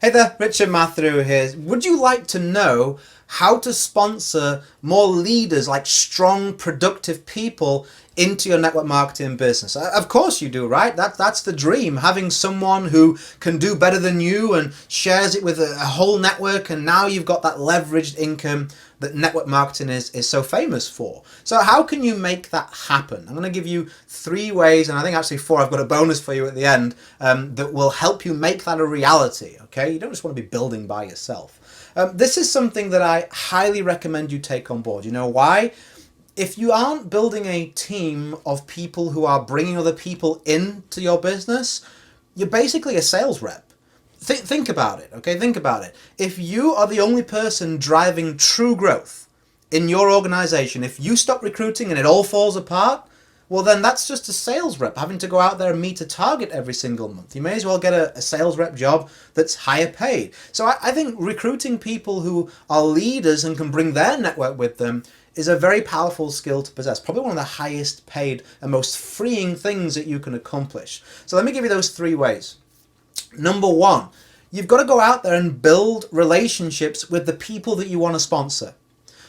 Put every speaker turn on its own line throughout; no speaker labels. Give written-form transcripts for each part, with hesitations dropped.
Hey there, Richard Mathew here. Would you like to know how to sponsor more leaders, like strong, productive people, into your network marketing business? Of course you do, right? That's the dream, having someone who can do better than you and shares it with a whole network, and now you've got that leveraged income that network marketing is so famous for. So how can you make that happen? I'm going to give you 3 ways, and I think actually 4. I've got a bonus for you at the end that will help you make that a reality. Okay, you don't just want to be building by yourself. This is something that I highly recommend you take on board. You know why? If you aren't building a team of people who are bringing other people into your business, you're basically a sales rep. Think about it, okay? Think about it. If you are the only person driving true growth in your organization, if you stop recruiting and it all falls apart, well then that's just a sales rep having to go out there and meet a target every single month. You may as well get a sales rep job that's higher paid. So I think recruiting people who are leaders and can bring their network with them is a very powerful skill to possess. Probably one of the highest paid and most freeing things that you can accomplish. So let me give you those 3 ways. Number 1, you've got to go out there and build relationships with the people that you want to sponsor.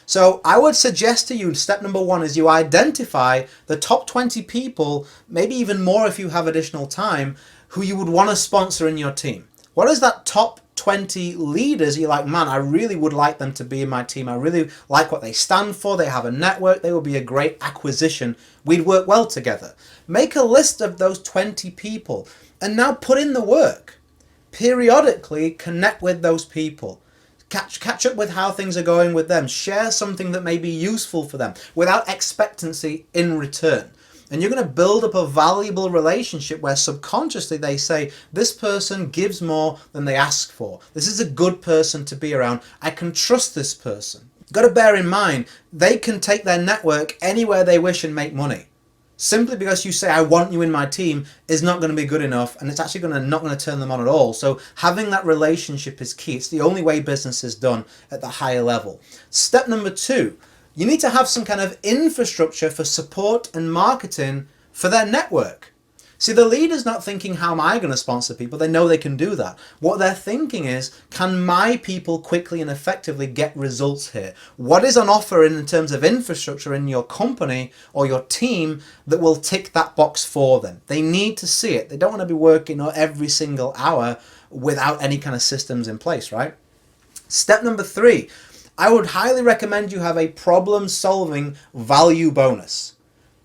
So I would suggest to you, step number 1 is you identify the top 20 people, maybe even more if you have additional time, who you would want to sponsor in your team. What is that top 20 leaders you're like, man, I really would like them to be in my team. I really like what they stand for. They have a network. They will be a great acquisition. We'd work well together. Make a list of those 20 people and now put in the work. Periodically connect with those people. Catch up with how things are going with them. Share something that may be useful for them without expectancy in return. And you're going to build up a valuable relationship where subconsciously they say, this person gives more than they ask for. This is a good person to be around. I can trust this person. You've got to bear in mind, they can take their network anywhere they wish and make money. Simply because you say, I want you in my team, is not going to be good enough, and it's actually not going to turn them on at all. So having that relationship is key. It's the only way business is done at the higher level. Step number 2, you need to have some kind of infrastructure for support and marketing for their network. See, the leader's not thinking, how am I going to sponsor people? They know they can do that. What they're thinking is, can my people quickly and effectively get results here? What is on offer in terms of infrastructure in your company or your team that will tick that box for them? They need to see it. They don't want to be working every single hour without any kind of systems in place, right? Step number 3, I would highly recommend you have a problem-solving value bonus.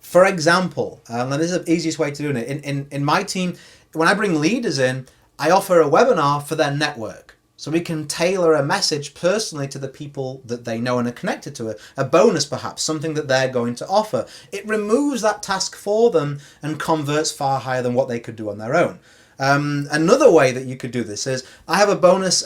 For example, and this is the easiest way to do it, in my team, when I bring leaders in, I offer a webinar for their network. So we can tailor a message personally to the people that they know and are connected to, a bonus perhaps, something that they're going to offer. It removes that task for them and converts far higher than what they could do on their own. Another way that you could do this is, I have a bonus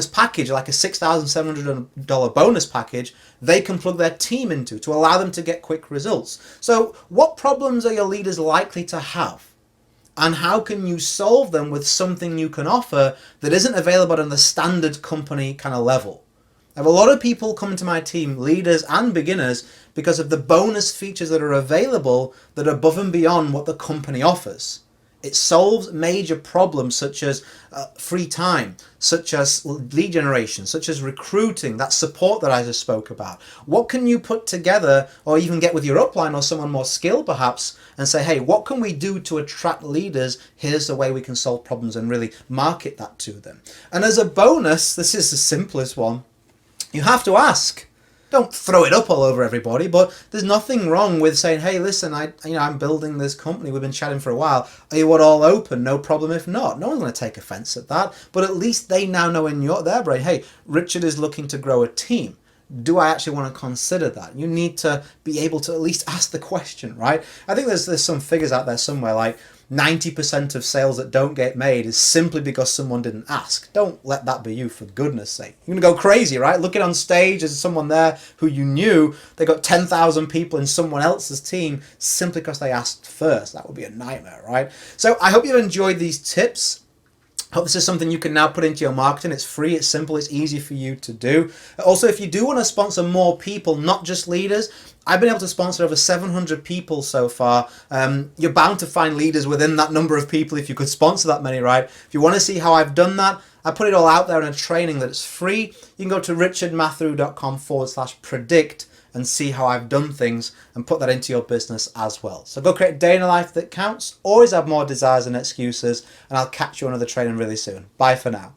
package, like a $6,700 bonus package they can plug their team into to allow them to get quick results. So what problems are your leaders likely to have? And how can you solve them with something you can offer that isn't available on the standard company kind of level? I have a lot of people coming to my team, leaders and beginners, because of the bonus features that are available that are above and beyond what the company offers. It solves major problems such as free time, such as lead generation, such as recruiting, that support that I just spoke about. What can you put together, or even get with your upline or someone more skilled perhaps, and say, hey, what can we do to attract leaders? Here's the way we can solve problems, and really market that to them. And as a bonus, this is the simplest one, you have to ask. Don't throw it up all over everybody, but there's nothing wrong with saying, hey, listen, I'm building this company. We've been chatting for a while. Are you all open? No problem if not. No one's going to take offense at that. But at least they now know in their brain, hey, Richard is looking to grow a team. Do I actually want to consider that? You need to be able to at least ask the question, right? I think there's some figures out there somewhere like 90% of sales that don't get made is simply because someone didn't ask. Don't let that be you, for goodness sake. You're going to go crazy, right? Looking on stage as someone there who you knew, they got 10,000 people in someone else's team simply because they asked first. That would be a nightmare, right? So I hope you've enjoyed these tips. Hope this is something you can now put into your marketing. It's free, it's simple, it's easy for you to do. Also, if you do want to sponsor more people, not just leaders, I've been able to sponsor over 700 people so far. You're bound to find leaders within that number of people if you could sponsor that many, right? If you want to see how I've done that, I put it all out there in a training that's free. You can go to richardmathew.com/predict and see how I've done things and put that into your business as well. So go create a day in a life that counts. Always have more desires than excuses, and I'll catch you on another training really soon. Bye for now.